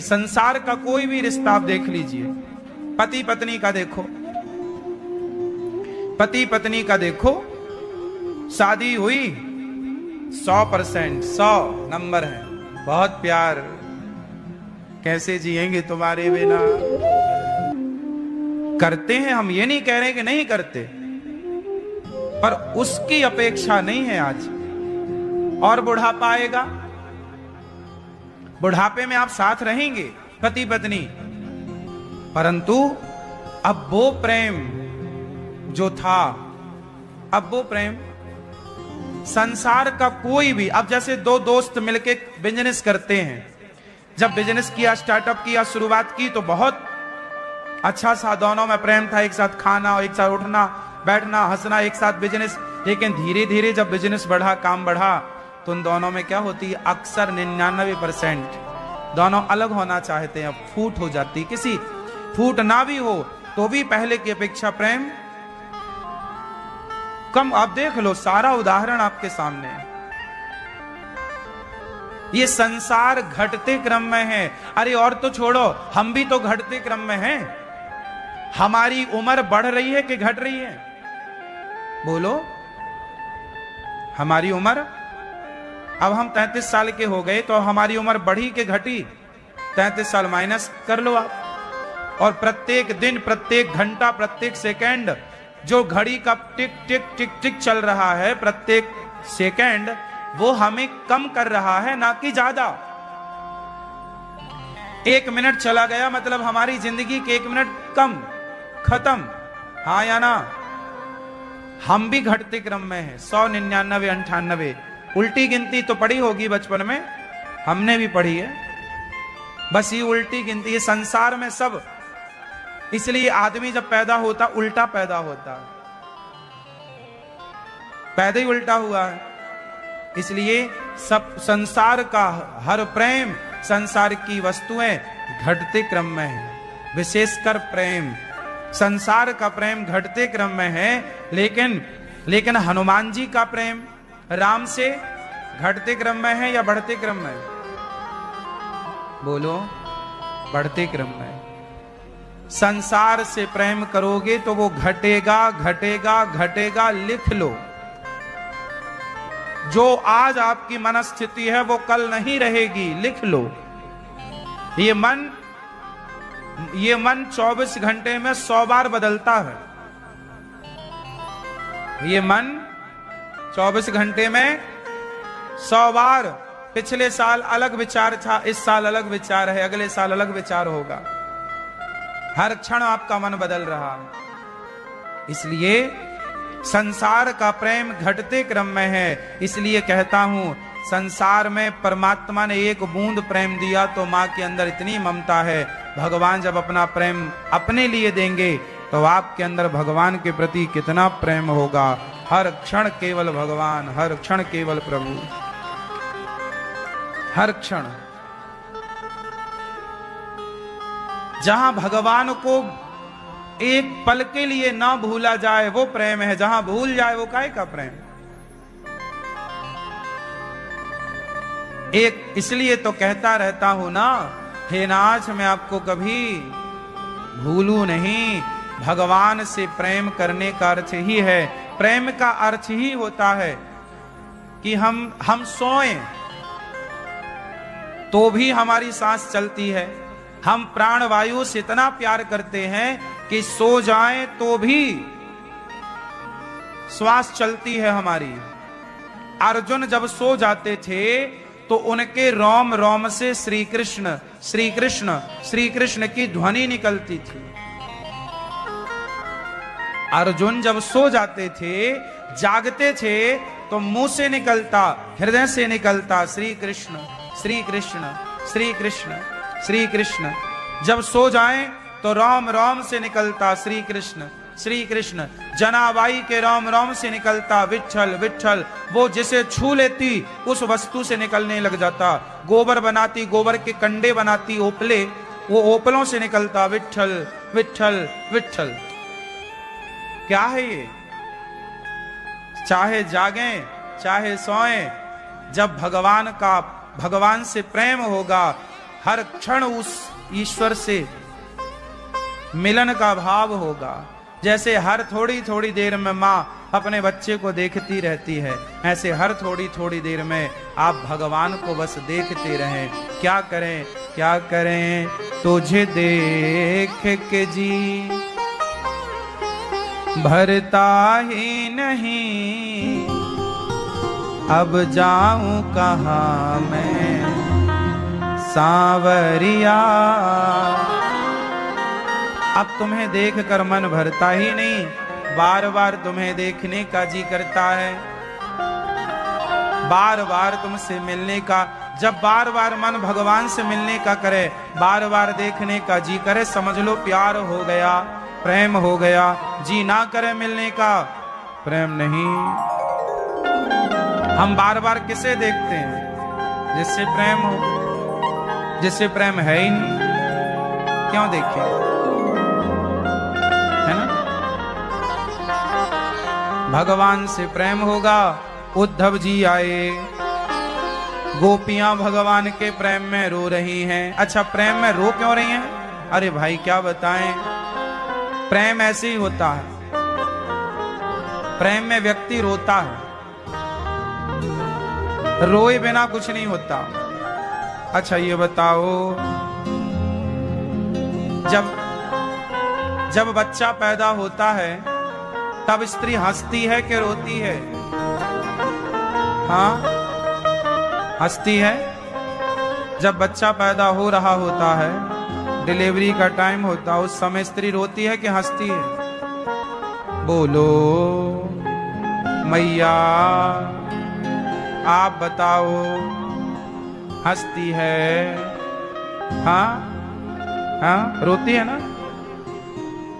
संसार का कोई भी रिश्ता आप देख लीजिए, पति पत्नी का देखो, पति पत्नी का देखो, शादी हुई 100%, 100 नंबर है, बहुत प्यार, कैसे जिएंगे तुम्हारे बिना, करते हैं। हम ये नहीं कह रहे कि नहीं करते, पर उसकी अपेक्षा नहीं है आज। और बुढ़ापा आएगा, बुढ़ापे में आप साथ रहेंगे पति पत्नी, परंतु अब वो प्रेम जो था, अब वो प्रेम संसार का कोई भी, अब जैसे दो दोस्त मिलके बिजनेस करते हैं, जब बिजनेस किया, स्टार्टअप किया, शुरुआत की तो बहुत अच्छा सा दोनों में प्रेम था, एक साथ खाना, एक साथ उठना बैठना, हंसना, एक साथ बिजनेस। लेकिन धीरे धीरे जब बिजनेस बढ़ा, काम बढ़ा, तो उन दोनों में क्या होती है, अक्सर 99% दोनों अलग होना चाहते हैं, फूट हो जाती। किसी फूट ना भी हो तो भी पहले की अपेक्षा प्रेम कम। आप देख लो, सारा उदाहरण आपके सामने है। ये संसार घटते क्रम में है। अरे और तो छोड़ो, हम भी तो घटते क्रम में हैं। हमारी उम्र बढ़ रही है कि घट रही है? बोलो, हमारी उम्र, अब हम 33 साल के हो गए, तो हमारी उम्र बढ़ी कि घटी? 33 साल माइनस कर लो आप। और प्रत्येक दिन, प्रत्येक घंटा, प्रत्येक सेकंड जो घड़ी का टिक टिक टिक टिक चल रहा है, प्रत्येक सेकंड वो हमें कम कर रहा है, ना कि ज्यादा। 1 मिनट चला गया मतलब हमारी जिंदगी के 1 मिनट कम, खत्म। हाँ या ना? हम भी घटते क्रम में हैं। 100, 99, 98। उल्टी गिनती तो पढ़ी होगी बचपन में, हमने भी पढ़ी है। बस ये उल्टी गिनती, ये संसार में सब। इसलिए आदमी जब पैदा होता, उल्टा पैदा होता, पैदा ही उल्टा हुआ है। इसलिए सब संसार का हर प्रेम, संसार की वस्तुएं घटते क्रम में है। विशेषकर प्रेम, संसार का प्रेम घटते क्रम में है। लेकिन हनुमान जी का प्रेम राम से घटते क्रम में है या बढ़ते क्रम में? बोलो, बढ़ते क्रम में। संसार से प्रेम करोगे तो वो घटेगा, घटेगा, घटेगा। लिख लो, जो आज आपकी मनस्थिति है वो कल नहीं रहेगी। लिख लो, ये मन 24 घंटे में 100 बार बदलता है। ये मन 24 घंटे में 100 बार, पिछले साल अलग विचार था, इस साल अलग विचार है, अगले साल अलग विचार होगा। हर क्षण आपका मन बदल रहा है। इसलिए संसार का प्रेम घटते क्रम में है। इसलिए कहता हूं, संसार में परमात्मा ने एक बूंद प्रेम दिया तो मां के अंदर इतनी ममता है। भगवान जब अपना प्रेम अपने लिए देंगे तो आपके अंदर भगवान के प्रति कितना प्रेम होगा। हर क्षण केवल भगवान, हर क्षण केवल प्रभु, हर क्षण। जहां भगवान को एक पल के लिए ना भूला जाए वो प्रेम है, जहां भूल जाए वो काहे का प्रेम। एक इसलिए तो कहता रहता हूं ना, हे नाथ मैं आपको कभी भूलू नहीं। भगवान से प्रेम करने का अर्थ ही है, प्रेम का अर्थ ही होता है कि हम सोएं तो भी हमारी सांस चलती है। हम प्राणवायु से इतना प्यार करते हैं कि सो जाएं तो भी श्वास चलती है हमारी। अर्जुन जब सो जाते थे तो उनके रोम रोम से श्री कृष्ण श्री कृष्ण श्री कृष्ण की ध्वनि निकलती थी। अर्जुन जब सो जाते थे, जागते थे, तो मुंह से निकलता, हृदय से निकलता श्री कृष्ण श्री कृष्ण श्री कृष्ण श्री कृष्ण। जब सो जाएं तो रोम रोम से निकलता श्री कृष्ण श्री कृष्ण। जनाबाई के रोम रोम से निकलता विठ्ठल विठ्ठल। वो जिसे छू लेती उस वस्तु से निकलने लग जाता। गोबर बनाती, गोबर के कंडे बनाती, ओपले, वो ओपलों से निकलता विठ्ठल विठ्ठल विठ्ठल। क्या है ये? चाहे जागें चाहे सोएं, जब भगवान से प्रेम होगा हर क्षण उस ईश्वर से मिलन का भाव होगा। जैसे हर थोड़ी थोड़ी देर में माँ अपने बच्चे को देखती रहती है, ऐसे हर थोड़ी थोड़ी देर में आप भगवान को बस देखते रहें। क्या करें क्या करें तुझे देख के जी भरता ही नहीं, अब जाऊं कहाँ मैं सांवरिया। अब तुम्हें देखकर मन भरता ही नहीं, बार बार तुम्हें देखने का जी करता है, बार बार तुमसे मिलने का। जब बार बार मन भगवान से मिलने का करे, बार बार देखने का जी करे, समझ लो प्यार हो गया, प्रेम हो गया। जी ना करे मिलने का, प्रेम नहीं। हम बार बार किसे देखते हैं? जिससे प्रेम हो, जिससे प्रेम है ही नहीं, क्यों देखें, है ना? भगवान से प्रेम होगा। उद्धव जी आए, गोपियां भगवान के प्रेम में रो रही हैं। अच्छा, प्रेम में रो क्यों रही हैं? अरे भाई क्या बताएं, प्रेम ऐसे ही होता है। प्रेम में व्यक्ति रोता है, रोए बिना कुछ नहीं होता। अच्छा ये बताओ, जब बच्चा पैदा होता है तब स्त्री हंसती है कि रोती है? हाँ, हंसती है। जब बच्चा पैदा हो रहा होता है, डिलीवरी का टाइम होता है, उस समय स्त्री रोती है कि हंसती है? बोलो मैया, आप बताओ, हंसती है? हाँ हाँ, रोती है ना?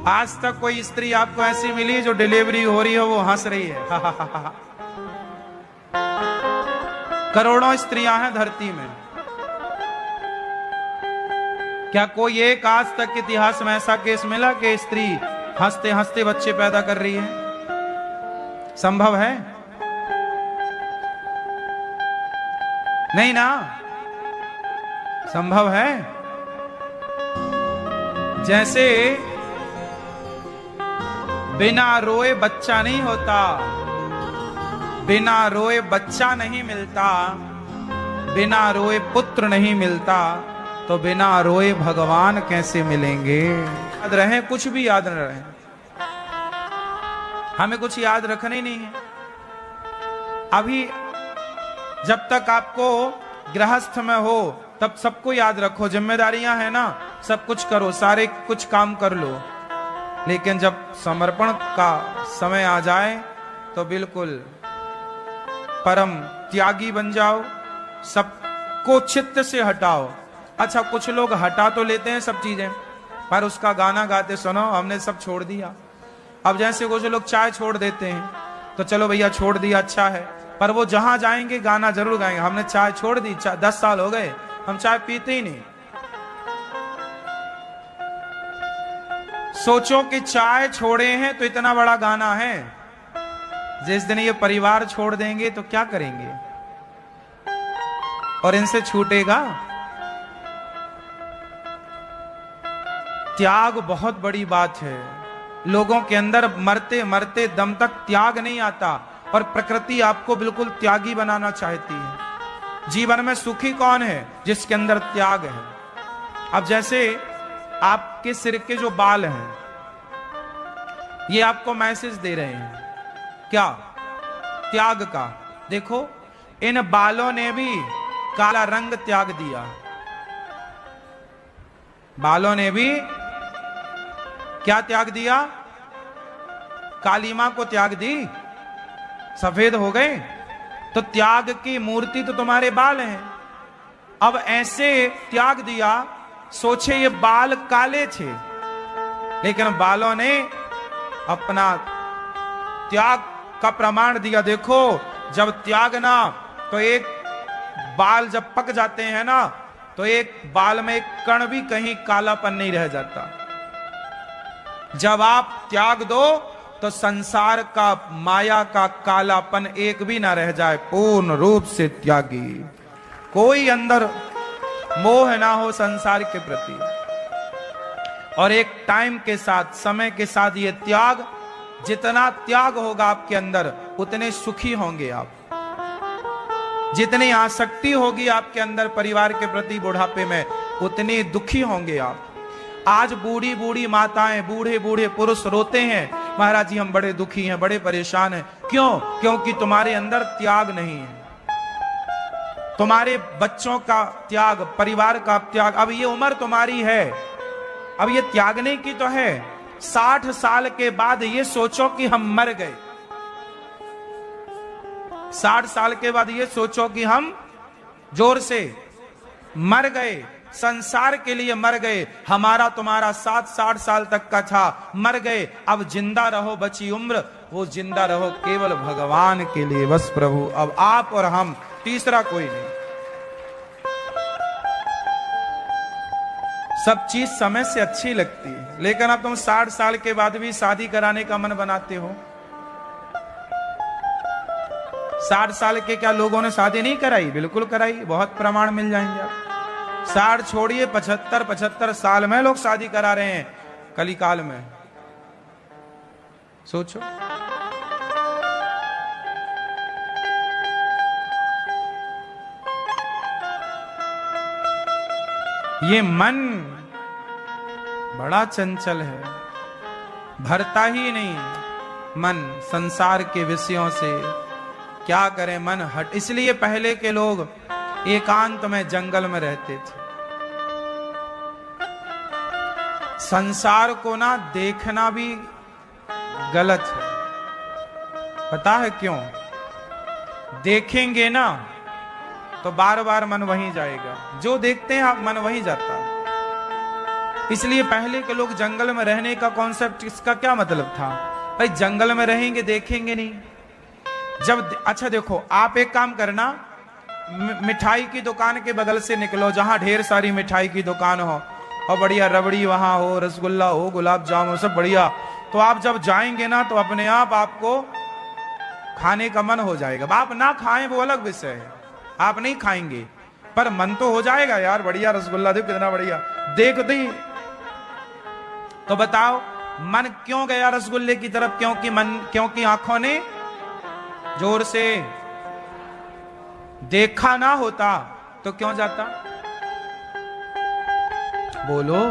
आज तक कोई स्त्री आपको ऐसी मिली जो डिलीवरी हो रही हो वो हंस रही है? करोड़ों स्त्रियां हैं धरती में, क्या कोई एक आज तक इतिहास में ऐसा केस मिला कि स्त्री हंसते हंसते बच्चे पैदा कर रही है? संभव है? नहीं ना, संभव है? जैसे बिना रोए बच्चा नहीं होता, बिना रोए बच्चा नहीं मिलता, बिना रोए पुत्र नहीं मिलता, तो बिना रोए भगवान कैसे मिलेंगे? याद रहे, कुछ भी याद न रहे, हमें कुछ याद रखना ही नहीं है। अभी जब तक आपको गृहस्थ में हो तब सबको याद रखो, जिम्मेदारियां हैं ना, सब कुछ करो, सारे कुछ काम कर लो। लेकिन जब समर्पण का समय आ जाए तो बिल्कुल परम त्यागी बन जाओ, सबको चित्त से हटाओ। अच्छा, कुछ लोग हटा तो लेते हैं सब चीजें, पर उसका गाना गाते सुनो, हमने सब छोड़ दिया। अब जैसे कुछ लोग चाय छोड़ देते हैं, तो चलो भैया छोड़ दिया, अच्छा है, पर वो जहां जाएंगे गाना जरूर गाएंगे, हमने चाय छोड़ दी, 10 साल हो गए हम चाय पीते ही नहीं। सोचो कि चाय छोड़े हैं तो इतना बड़ा गाना है, जिस दिन ये परिवार छोड़ देंगे तो क्या करेंगे? और इनसे छूटेगा? त्याग बहुत बड़ी बात है। लोगों के अंदर मरते मरते दम तक त्याग नहीं आता, और प्रकृति आपको बिल्कुल त्यागी बनाना चाहती है। जीवन में सुखी कौन है? जिसके अंदर त्याग है। अब जैसे आपके सिर के जो बाल हैं, ये आपको मैसेज दे रहे हैं, क्या? त्याग का। देखो, इन बालों ने भी काला रंग त्याग दिया, बालों ने भी क्या त्याग दिया? काली मां को त्याग दी, सफेद हो गए। तो त्याग की मूर्ति तो तुम्हारे बाल हैं। अब ऐसे त्याग दिया, सोचे ये बाल काले थे, लेकिन बालों ने अपना त्याग का प्रमाण दिया। देखो, जब त्यागना तो एक बाल जब पक जाते हैं ना, तो एक बाल में एक कण भी कहीं कालापन नहीं रह जाता। जब आप त्याग दो तो संसार का, माया का कालापन एक भी ना रह जाए। पूर्ण रूप से त्यागी, कोई अंदर मोह ना हो संसार के प्रति। और एक टाइम के साथ, समय के साथ ये त्याग, जितना त्याग होगा आपके अंदर उतने सुखी होंगे आप। जितनी आसक्ति होगी आपके अंदर परिवार के प्रति बुढ़ापे में, उतने दुखी होंगे आप। आज बूढ़ी बूढ़ी माताएं, बूढ़े बूढ़े पुरुष रोते हैं, महाराज जी हम बड़े दुखी हैं, बड़े परेशान हैं। क्यों? क्योंकि तुम्हारे अंदर त्याग नहीं है, तुम्हारे बच्चों का त्याग, परिवार का त्याग। अब ये उम्र तुम्हारी है, अब ये त्यागने की तो है। 60 साल के बाद ये सोचो कि हम मर गए। 60 साल के बाद ये सोचो कि हम जोर से मर गए, संसार के लिए मर गए। हमारा तुम्हारा 60 साल तक का था, मर गए। अब जिंदा रहो, बची उम्र वो जिंदा रहो केवल भगवान के लिए, बस प्रभु। अब आप और हम, तीसरा कोई नहीं। सब चीज समय से अच्छी लगती है, लेकिन अब तुम 60 साल के बाद भी शादी कराने का मन बनाते हो। 60 साल के क्या लोगों ने शादी नहीं कराई? बिल्कुल कराई, बहुत प्रमाण मिल जाएंगे आप। 60 छोड़िए, 75 साल में लोग शादी करा रहे हैं कलिकाल में। सोचो, ये मन बड़ा चंचल है, भरता ही नहीं मन संसार के विषयों से। क्या करें, मन हट। इसलिए पहले के लोग एकांत में जंगल में रहते थे। संसार को ना देखना भी गलत है। पता है क्यों? देखेंगे ना तो बार बार मन वहीं जाएगा। जो देखते हैं आप, मन वहीं जाता है। इसलिए पहले के लोग जंगल में रहने का कॉन्सेप्ट, इसका क्या मतलब था? भाई जंगल में रहेंगे, देखेंगे नहीं। जब, अच्छा देखो, आप एक काम करना, मिठाई की दुकान के बगल से निकलो जहां ढेर सारी मिठाई की दुकान हो और बढ़िया रबड़ी वहां हो, रसगुल्ला हो, गुलाब जामुन, सब बढ़िया। तो आप जब जाएंगे ना तो अपने आप आपको खाने का मन हो जाएगा। आप ना खाएं वो अलग विषय है, आप नहीं खाएंगे, पर मन तो हो जाएगा यार, बढ़िया रसगुल्ला देखो कितना बढ़िया, देख दी। तो बताओ मन क्यों गया रसगुल्ले की तरफ? क्योंकि आंखों ने जोर से देखा ना होता तो क्यों जाता? बोलो।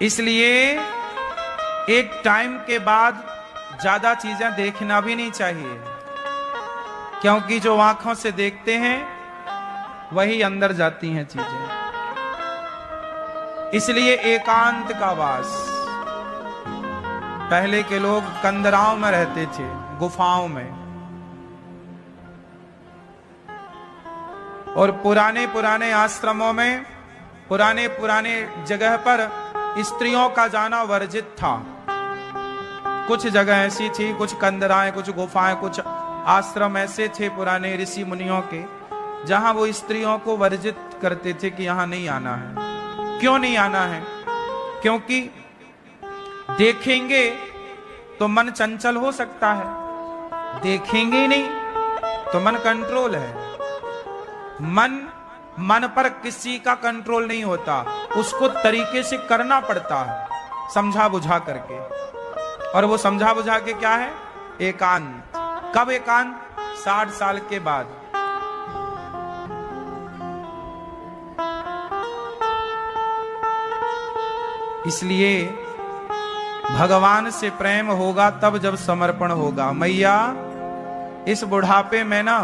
इसलिए एक टाइम के बाद ज्यादा चीजें देखना भी नहीं चाहिए, क्योंकि जो आंखों से देखते हैं वही अंदर जाती हैं चीजें। इसलिए एकांत का वास। पहले के लोग कंदराओं में रहते थे, गुफाओं में, और पुराने आश्रमों में, पुराने जगह पर स्त्रियों का जाना वर्जित था। कुछ जगह ऐसी थी, कुछ कंदराएं, कुछ गुफाएं, कुछ आश्रम ऐसे थे पुराने ऋषि मुनियों के, जहां वो स्त्रियों को वर्जित करते थे कि यहां नहीं आना है। क्यों नहीं आना है? क्योंकि देखेंगे तो मन चंचल हो सकता है, देखेंगे नहीं तो मन कंट्रोल है। मन पर किसी का कंट्रोल नहीं होता, उसको तरीके से करना पड़ता है, समझा बुझा करके। और वो समझा बुझा के क्या है? एकांत। कब एकांत? 60 साल के बाद। इसलिए भगवान से प्रेम होगा तब जब समर्पण होगा। मैया इस बुढ़ापे में ना,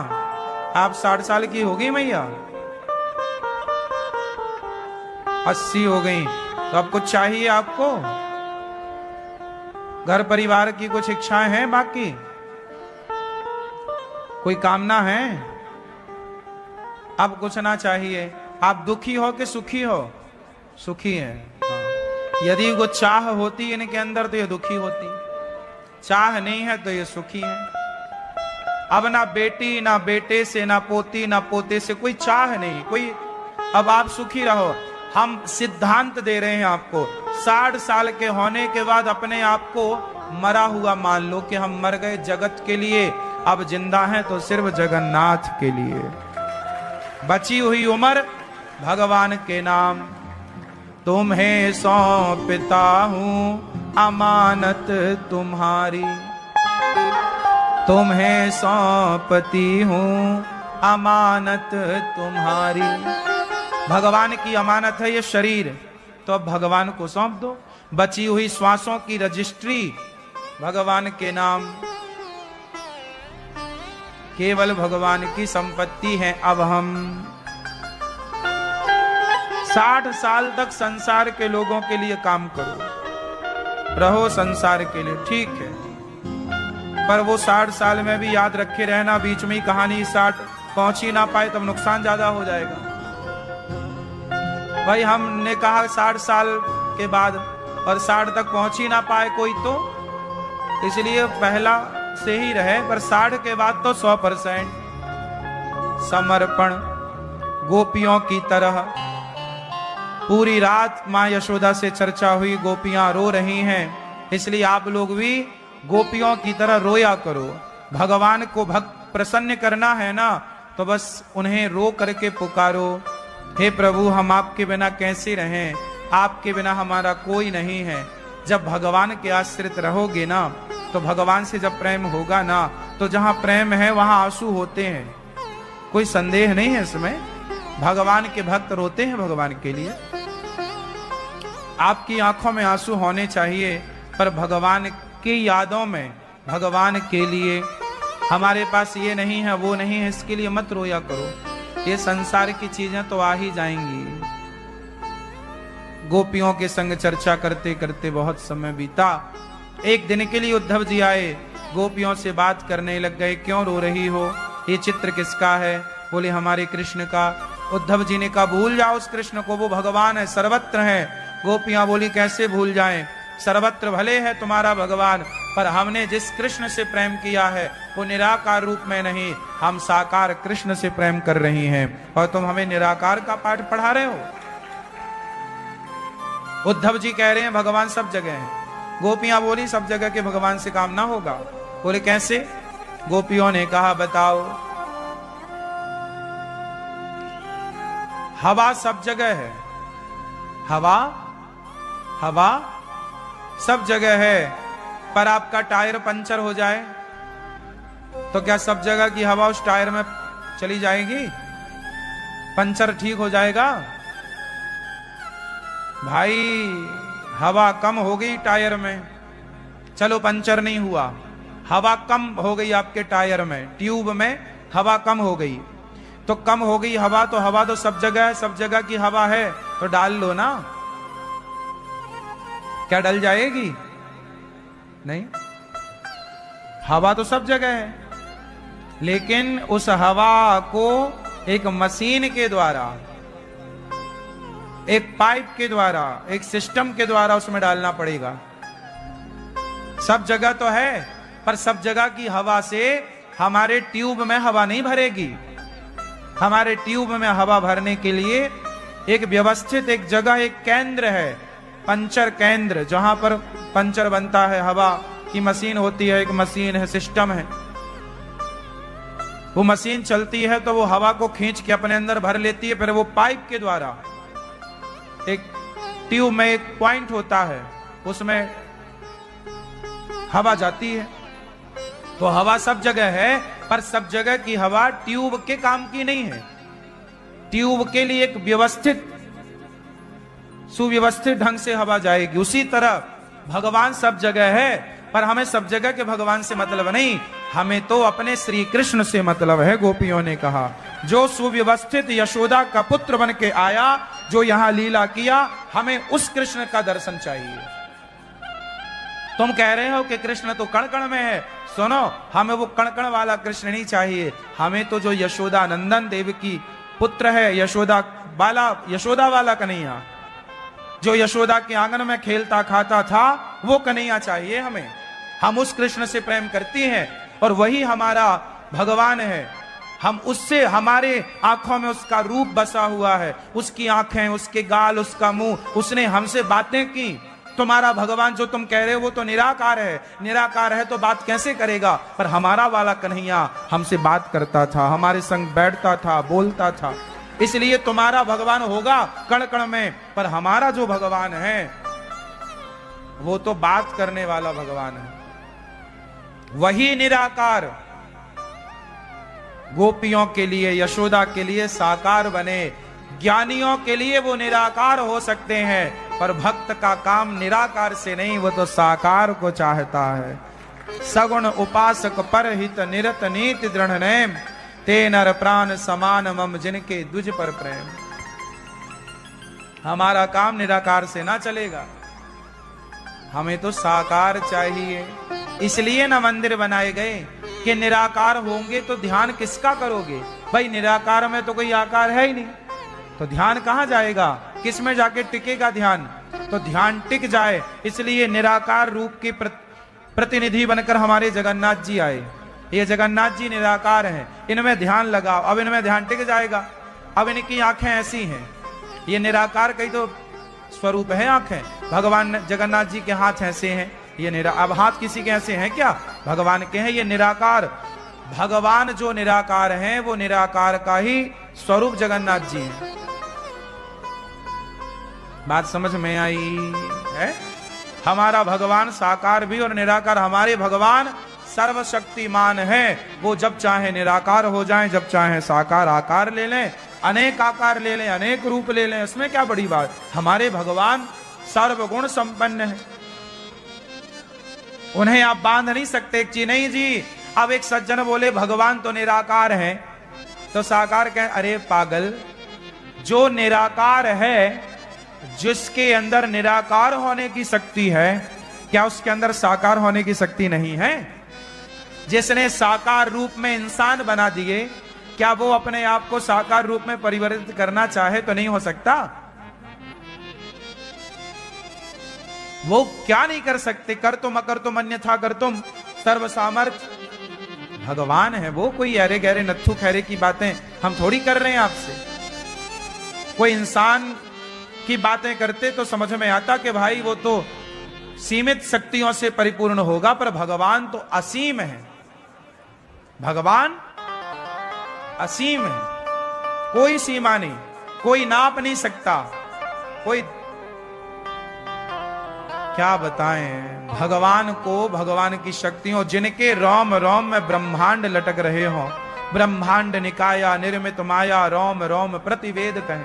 आप 60 साल की हो गई मैया, 80 हो गई, तो अब कुछ चाहिए आपको? घर परिवार की कुछ इच्छाएं हैं बाकी? कोई कामना है? अब कुछ ना चाहिए। आप दुखी हो कि सुखी हो? सुखी हैं। यदि वो चाह होती इनके अंदर तो ये दुखी होती, चाह नहीं है तो ये सुखी है। अब ना बेटी, ना बेटे से, ना पोती, ना पोते से कोई चाह नहीं, कोई। अब आप सुखी रहो। हम सिद्धांत दे रहे हैं आपको। 60 साल के होने के बाद अपने आप को मरा हुआ मान लो कि हम मर गए, जगत के लिए अब जिंदा हैं तो सिर्फ जगन्नाथ के लिए। बची हुई उम्र भगवान के नाम, तुम्हें सौंपता हूं अमानत तुम्हारी, तुम्हें सौंपती हूं अमानत तुम्हारी। भगवान की अमानत है ये शरीर, तो अब भगवान को सौंप दो। बची हुई श्वासों की रजिस्ट्री भगवान के नाम, केवल भगवान की संपत्ति है। अब हम 60 साल तक संसार के लोगों के लिए काम करो, रहो संसार के लिए, ठीक है, पर वो 60 साल में भी याद रखे रहना, बीच में ही कहानी 60 पहुंच ही ना पाए तब नुकसान ज्यादा हो जाएगा। भाई हमने कहा 60 साल के बाद, और 60 तक पहुंच ही ना पाए कोई, तो इसलिए पहला से ही रहे, पर 60 के बाद तो 100% समर्पण। गोपियों की तरह पूरी रात मां यशोदा से चर्चा हुई, गोपियां रो रही हैं, इसलिए आप लोग भी गोपियों की तरह रोया करो। भगवान को भक्त प्रसन्न करना है ना, तो बस उन्हें रो करके पुकारो, हे प्रभु हम आपके बिना कैसे रहें, आपके बिना हमारा कोई नहीं है। जब भगवान के आश्रित रहोगे ना, तो भगवान से जब प्रेम होगा ना, तो जहां प्रेम है वहां आंसू होते हैं, कोई संदेह नहीं है इसमें। भगवान के भक्त रोते हैं भगवान के लिए, आपकी आंखों में आंसू होने चाहिए, पर भगवान की यादों में, भगवान के लिए। हमारे पास ये नहीं है वो नहीं है, इसके लिए मत रोया करो, ये संसार की चीजें तो आ ही जाएंगी। गोपियों के संग चर्चा करते करते बहुत समय बीता। एक दिन के लिए उद्धव जी आए, गोपियों से बात करने लग गए, क्यों रो रही हो, ये चित्र किसका है? बोले हमारे कृष्ण का। उद्धव जी ने कहा भूल जाओ उस कृष्ण को, वो भगवान है, सर्वत्र है। गोपियां बोली कैसे भूल जाएं, सर्वत्र भले है तुम्हारा भगवान, पर हमने जिस कृष्ण से प्रेम किया है वो निराकार रूप में नहीं, हम साकार कृष्ण से प्रेम कर रही हैं, और तुम हमें निराकार का पाठ पढ़ा रहे हो। उद्धव जी कह रहे हैं भगवान सब जगह है। गोपियां बोली सब जगह के भगवान से काम ना होगा। बोले कैसे? गोपियों ने कहा बताओ। हवा सब जगह है, हवा हवा सब जगह है, पर आपका टायर पंचर हो जाए तो क्या सब जगह की हवा उस टायर में चली जाएगी? पंचर ठीक हो जाएगा? भाई हवा कम हो गई टायर में, चलो पंचर नहीं हुआ, हवा कम हो गई आपके टायर में, ट्यूब में हवा कम हो गई, तो कम हो गई हवा, तो हवा तो सब जगह है, सब जगह की हवा है, तो डाल लो ना। क्या डल जाएगी? नहीं, हवा तो सब जगह है, लेकिन उस हवा को एक मशीन के द्वारा, एक पाइप के द्वारा, एक सिस्टम के द्वारा उसमें डालना पड़ेगा। सब जगह तो है, पर सब जगह की हवा से हमारे ट्यूब में हवा नहीं भरेगी। हमारे ट्यूब में हवा भरने के लिए एक व्यवस्थित एक जगह, एक केंद्र है, पंचर केंद्र, जहां पर पंचर बनता है, हवा की मशीन होती है, एक मशीन है, सिस्टम है। वो मशीन चलती है तो वो हवा को खींच के अपने अंदर भर लेती है, फिर वो पाइप के द्वारा, एक ट्यूब में एक पॉइंट होता है, उसमें हवा जाती है। तो हवा सब जगह है, पर सब जगह की हवा ट्यूब के काम की नहीं है। ट्यूब के लिए एक व्यवस्थित, सुव्यवस्थित ढंग से हवा जाएगी। उसी तरह भगवान सब जगह है, पर हमें सब जगह के भगवान से मतलब नहीं, हमें तो अपने श्री कृष्ण से मतलब है। गोपियों ने कहा जो सुव्यवस्थित यशोदा का पुत्र बन के आया, जो यहां लीला किया, हमें उस कृष्ण का दर्शन चाहिए। तुम कह रहे हो कि कृष्ण तो कण कण में है, सुनो, हमें वो कण कण वाला कृष्ण नहीं चाहिए, हमें तो जो यशोदा नंदन देव की पुत्र है, यशोदा वाला कन्हैया, जो यशोदा के आंगन में खेलता खाता था, वो कन्हैया चाहिए हमें। हम उस कृष्ण से प्रेम करती हैं, और वही हमारा भगवान है। हम उससे, हमारे आंखों में उसका रूप बसा हुआ है, उसकी आंखें, उसके गाल, उसका मुंह, उसने हमसे बातें की, तुम्हारा भगवान जो तुम कह रहे हो वो तो निराकार है, निराकार है तो बात कैसे करेगा? पर हमारा वाला कन्हैया हमसे बात करता था, हमारे संग बैठता था, बोलता था, इसलिए तुम्हारा भगवान होगा कण कण में, पर हमारा जो भगवान है वो तो बात करने वाला भगवान है, वही निराकार गोपियों के लिए, यशोदा के लिए साकार बने। ज्ञानियों के लिए वो निराकार हो सकते हैं, पर भक्त का काम निराकार से नहीं, वो तो साकार को चाहता है। सगुण उपासक पर हित निरत नीति दृढ़ नेम, ते नर प्राण समान मम जिनके दुज पर प्रेम। हमारा काम निराकार से ना चलेगा, हमें तो साकार चाहिए। इसलिए ना मंदिर बनाए गए कि निराकार होंगे तो ध्यान किसका करोगे? भाई निराकार में तो कोई आकार है ही नहीं, तो ध्यान कहां जाएगा? किस में जाके टिकेगा ध्यान? तो ध्यान टिक जाए, इसलिए निराकार रूप के प्रतिनिधि बनकर हमारे जगन्नाथ जी आए। ये जगन्नाथ जी निराकार हैं, इनमें ध्यान लगाओ, अब इनमें ध्यान टिक जाएगा। अब इनकी आंखें ऐसी हैं, ये निराकार कई तो स्वरूप है आंखें, भगवान जगन्नाथ जी के हाथ ऐसे हैं, ये अब हाथ किसी के ऐसे हैं क्या? भगवान के हैं, ये निराकार। भगवान जो निराकार हैं वो निराकार का ही स्वरूप जगन्नाथ जी हैं। बात समझ में आई है? हमारा भगवान साकार भी और निराकार। हमारे भगवान सर्वशक्तिमान है, वो जब चाहे निराकार हो जाएं, जब चाहे साकार आकार ले लें, अनेक आकार ले लें, अनेक रूप ले लें, इसमें क्या बड़ी बात? हमारे भगवान सर्वगुण संपन्न है, उन्हें आप बांध नहीं सकते एक चीज। नहीं जी, अब एक सज्जन बोले भगवान तो निराकार है, तो साकार कह, अरे पागल, जो निराकार है, जिसके अंदर निराकार होने की शक्ति है, क्या उसके अंदर साकार होने की शक्ति नहीं है? जिसने साकार रूप में इंसान बना दिए, क्या वो अपने आप को साकार रूप में परिवर्तित करना चाहे तो नहीं हो सकता? वो क्या नहीं कर सकते? कर तुम अकर तुम अन्यथा कर तुम सर्व सामर्थ्य भगवान है वो। कोई अरे गहरे नत्थु खैरे की बातें हम थोड़ी कर रहे हैं आपसे। कोई इंसान की बातें करते तो समझ में आता कि भाई वो तो सीमित शक्तियों से परिपूर्ण होगा, पर भगवान तो असीम है। भगवान असीम है, कोई सीमा नहीं, कोई नाप नहीं सकता, कोई क्या बताएं भगवान को, भगवान की शक्तियों, जिनके रोम रोम में ब्रह्मांड लटक रहे हो। ब्रह्मांड निकाया निर्मित माया, रोम रोम प्रतिवेद कहें।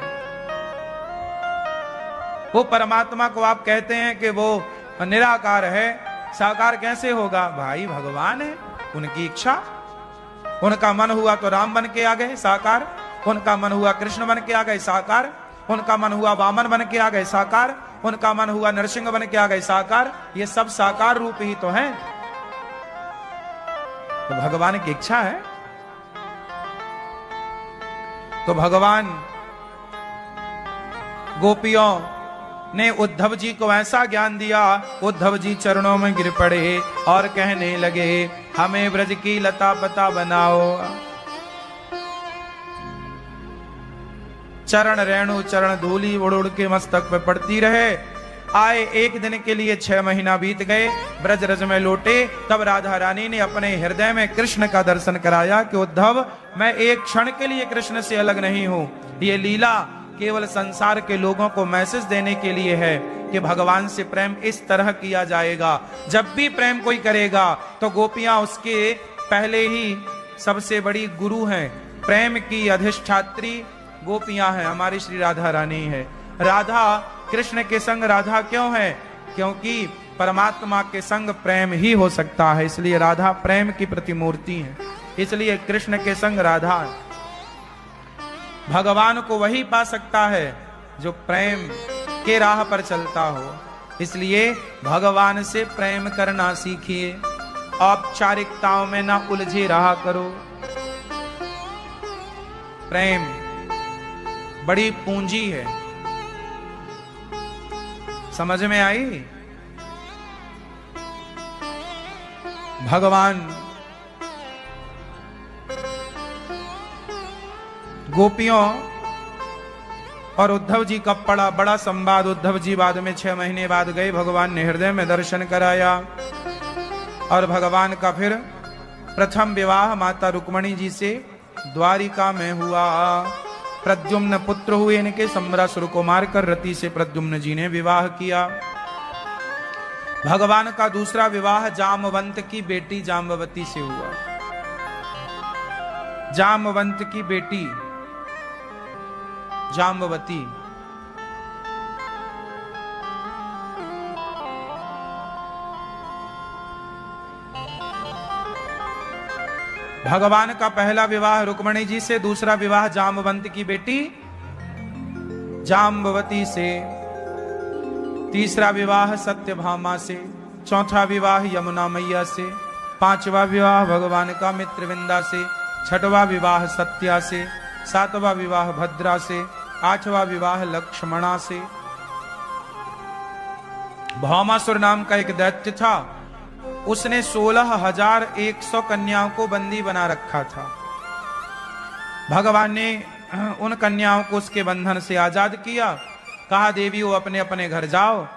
वो परमात्मा को आप कहते हैं कि वो निराकार है, साकार कैसे होगा? भाई भगवान है, उनकी इच्छा, उनका मन हुआ तो राम बन के आ गए साकार, उनका मन हुआ कृष्ण बन के आ गए साकार, उनका मन हुआ वामन बन के आ गए साकार, उनका मन हुआ नरसिंह बन के आ गए साकार। ये सब साकार रूप ही तो हैं। तो भगवान की इच्छा है। तो भगवान गोपियों ने उद्धव जी को ऐसा ज्ञान दिया, उद्धव जी चरणों में गिर पड़े और कहने लगे, हमें ब्रज की लता पता बनाओ। चरण रेणु चरण धूली उड़ उड़ के मस्तक पे पड़ती रहे। आए एक दिन के लिए 6 महीना बीत गए, ब्रज रज में लौटे, तब राधा रानी ने अपने हृदय में कृष्ण का दर्शन कराया कि उद्धव, मैं एक क्षण के लिए कृष्ण से अलग नहीं हूं। ये लीला केवल संसार के लोगों को मैसेज देने के लिए है कि भगवान से प्रेम इस तरह किया जाएगा। जब भी प्रेम कोई करेगा तो गोपियां उसके पहले ही सबसे बड़ी गुरु हैं। प्रेम की अधिष्ठात्री गोपियां हैं, हमारी श्री राधा रानी है। राधा कृष्ण के संग राधा क्यों है? क्योंकि परमात्मा के संग प्रेम ही हो सकता है, इसलिए राधा प्रेम की प्रतिमूर्ति है, इसलिए कृष्ण के संग राधा। भगवान को वही पा सकता है जो प्रेम के राह पर चलता हो, इसलिए भगवान से प्रेम करना सीखिए। औपचारिकताओं में ना उलझे रहा करो। प्रेम बड़ी पूंजी है, समझ में आई? भगवान गोपियों और उद्धव जी कब पड़ा, बड़ा संवाद। उद्धव जी बाद में 6 महीने बाद गए, भगवान ने हृदय में दर्शन कराया और भगवान का फिर प्रथम विवाह माता रुक्मणी जी से द्वारिका में हुआ। प्रद्युम्न पुत्र हुए इनके, सम्रासुर को मारकर रति से प्रद्युम्न जी ने विवाह किया। भगवान का दूसरा विवाह जामवंत की बेटी जाम्बवती से हुआ। जामवंत की बेटी जाम्बवती, भगवान का पहला विवाह रुक्मणी जी से, दूसरा विवाह जामवंत की बेटी जाम्बवती से, तीसरा विवाह सत्यभामा से, चौथा विवाह यमुना मैया से, पांचवा विवाह भगवान का मित्रविंदा से, छठवां विवाह सत्या से, सातवां विवाह भद्रा से, आठवां विवाह लक्ष्मणा से। भौमासुर नाम का एक दैत्य था, उसने 16,100 कन्याओं को बंदी बना रखा था। भगवान ने उन कन्याओं को उसके बंधन से आजाद किया। कहा देवी वो अपने अपने घर जाओ।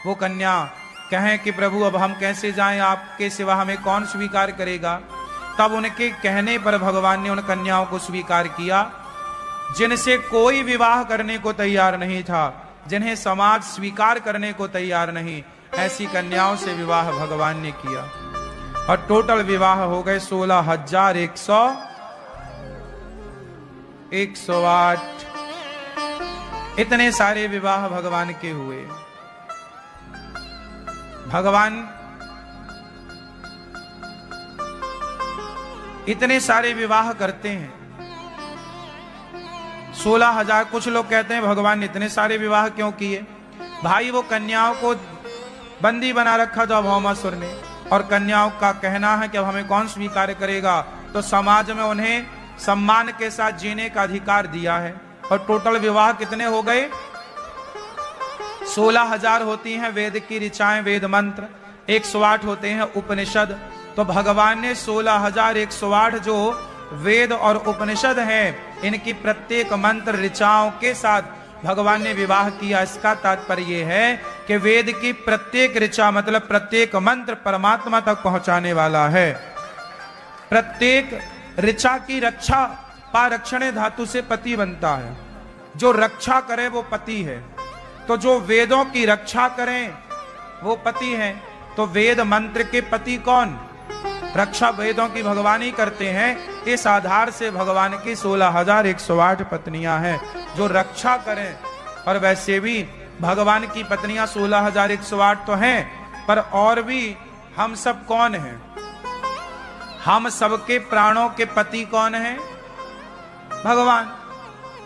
वो कन्या कहें कि प्रभु अब हम कैसे जाएं, आपके सिवा हमें कौन स्वीकार करेगा। तब उनके कहने पर भगवान ने उन कन्याओं को स्वीकार किया जिनसे कोई विवाह करने को तैयार नहीं था, जिन्हें समाज स्वीकार करने को तैयार नहीं, ऐसी कन्याओं से विवाह भगवान ने किया। और टोटल विवाह हो गए 16,108। इतने सारे विवाह भगवान के हुए। भगवान इतने सारे विवाह करते हैं, 16,000। कुछ लोग कहते हैं भगवान ने इतने सारे विवाह क्यों किए। भाई वो कन्याओं को बंदी बना रखा था भौमासुर ने, और कन्याओं का कहना है कि अब हमें कौन स्वीकार करेगा, तो समाज में उन्हें सम्मान के साथ जीने का अधिकार दिया है। और टोटल विवाह कितने हो गए, 16,000 होती हैं वेद की ऋचाएं, वेद मंत्र, 108 होते हैं उपनिषद। तो भगवान ने 16,108 जो वेद और उपनिषद हैं, इनकी प्रत्येक मंत्र ऋचाओं के साथ भगवान ने विवाह किया। इसका तात्पर्य है कि वेद की प्रत्येक ऋचा मतलब प्रत्येक मंत्र परमात्मा तक पहुंचाने वाला है। प्रत्येक ऋचा की रक्षा पारक्षणे धातु से पति बनता है। जो रक्षा करे वो पति है। तो जो वेदों की रक्षा करें वो पति हैं। तो वेद मंत्र के पति कौन, रक्षा वेदों की भगवान ही करते हैं। इस आधार से भगवान की 16,108 पत्नियां हैं जो रक्षा करें। और वैसे भी भगवान की पत्नियां 16,108 तो हैं, पर और भी हम सब कौन हैं, हम सबके प्राणों के पति कौन हैं, भगवान।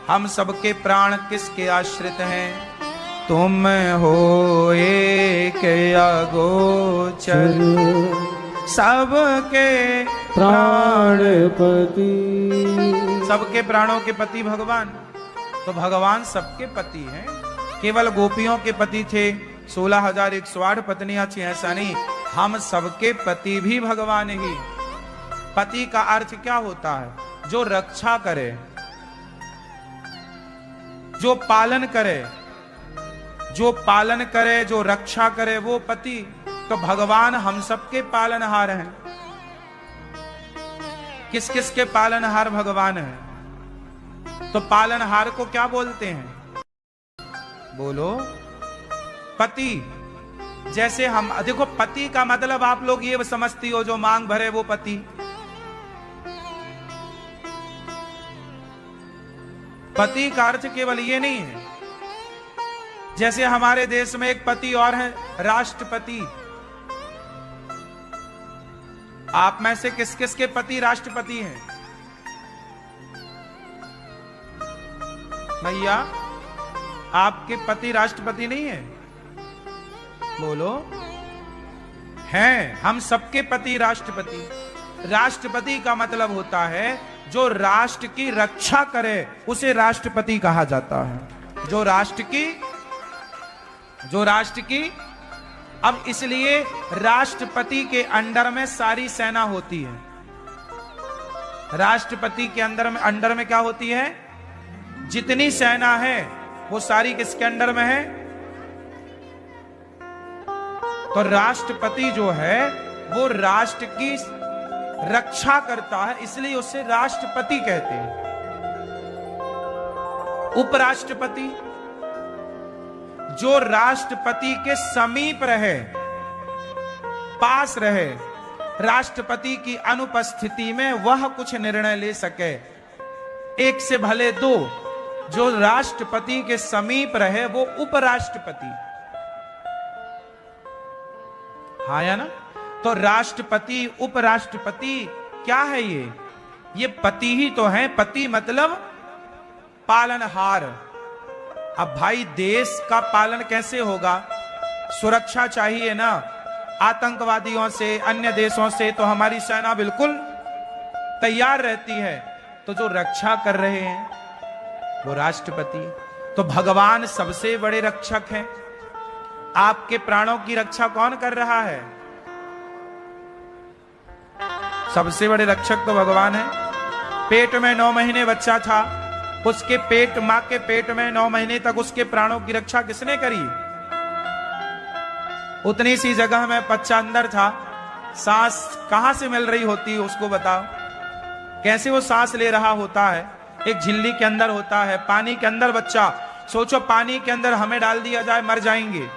हम सबके प्राण किसके आश्रित हैं, तुम हो एक अगोचर सबके प्राणपति। सबके प्राणों के पति भगवान। तो भगवान सबके पति हैं। केवल गोपियों के पति थे, 16,108 पत्नियां थी, ऐसा नहीं। हम सबके पति भी भगवान ही। पति का अर्थ क्या होता है, जो रक्षा करे, जो पालन करे, जो पालन करे, जो रक्षा करे, वो पति। तो भगवान हम सबके पालनहार हैं। किस किस के पालनहार भगवान हैं। तो पालनहार को क्या बोलते हैं, बोलो, पति। जैसे हम देखो, पति का मतलब आप लोग ये समझती हो जो मांग भरे वो पति। पति का अर्थ केवल ये नहीं है। जैसे हमारे देश में एक पति और है, राष्ट्रपति। आप में से किस किस के पति राष्ट्रपति हैं भैया? आपके पति राष्ट्रपति नहीं है, बोलो। हैं, हम सबके पति राष्ट्रपति। राष्ट्रपति का मतलब होता है जो राष्ट्र की रक्षा करे, उसे राष्ट्रपति कहा जाता है। जो राष्ट्र की अब इसलिए राष्ट्रपति के अंडर में सारी सेना होती है। राष्ट्रपति के अंडर में क्या होती है, जितनी सेना है वो सारी किसके अंडर में है? तो राष्ट्रपति जो है वो राष्ट्र की रक्षा करता है, इसलिए उसे राष्ट्रपति कहते हैं। उपराष्ट्रपति जो राष्ट्रपति के समीप रहे, पास रहे, राष्ट्रपति की अनुपस्थिति में वह कुछ निर्णय ले सके, एक से भले दो, जो राष्ट्रपति के समीप रहे वो उपराष्ट्रपति। हाँ या ना? तो राष्ट्रपति, उपराष्ट्रपति क्या है ये पति ही तो है। पति मतलब पालनहार। अब भाई देश का पालन कैसे होगा? सुरक्षा चाहिए ना आतंकवादियों से, अन्य देशों से, तो हमारी सेना बिल्कुल तैयार रहती है। तो जो रक्षा कर रहे हैं वो राष्ट्रपति। तो भगवान सबसे बड़े रक्षक हैं। आपके प्राणों की रक्षा कौन कर रहा है? सबसे बड़े रक्षक तो भगवान है। पेट में 9 महीने बच्चा था, उसके पेट, मां के पेट में 9 महीने तक उसके प्राणों की रक्षा किसने करी? उतनी सी जगह में बच्चा अंदर था, सांस कहां से मिल रही होती है उसको बताओ? कैसे वो सांस ले रहा होता है? एक झिल्ली के अंदर होता है, पानी के अंदर बच्चा। सोचो पानी के अंदर हमें डाल दिया जाए, मर जाएंगे।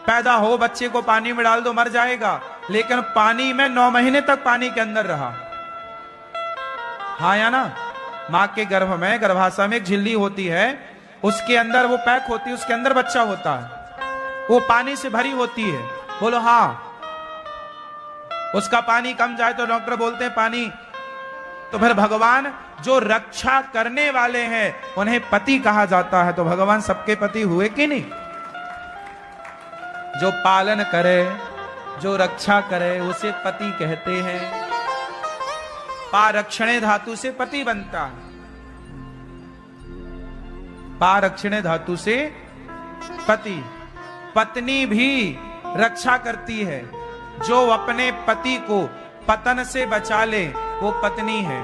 पैदा हो बच्चे को पानी में डाल दो, मर जाएगा। लेकिन पानी में 9 महीने तक पानी के अंदर रहा। हाँ या ना? मां के गर्भ में, गर्भाशय में एक झिल्ली होती है, उसके अंदर वो पैक होती है, उसके अंदर बच्चा होता है, वो पानी से भरी होती है। बोलो हाँ। उसका पानी कम जाए तो डॉक्टर बोलते हैं पानी। तो फिर भगवान जो रक्षा करने वाले हैं उन्हें पति कहा जाता है। तो भगवान सबके पति हुए कि नहीं? जो पालन करे, जो रक्षा करे, उसे पति कहते हैं। पारक्षणे धातु से पति बनता है। पारक्षणे धातु से पति। पत्नी भी रक्षा करती है। जो अपने पति को पतन से बचा ले वो पत्नी है।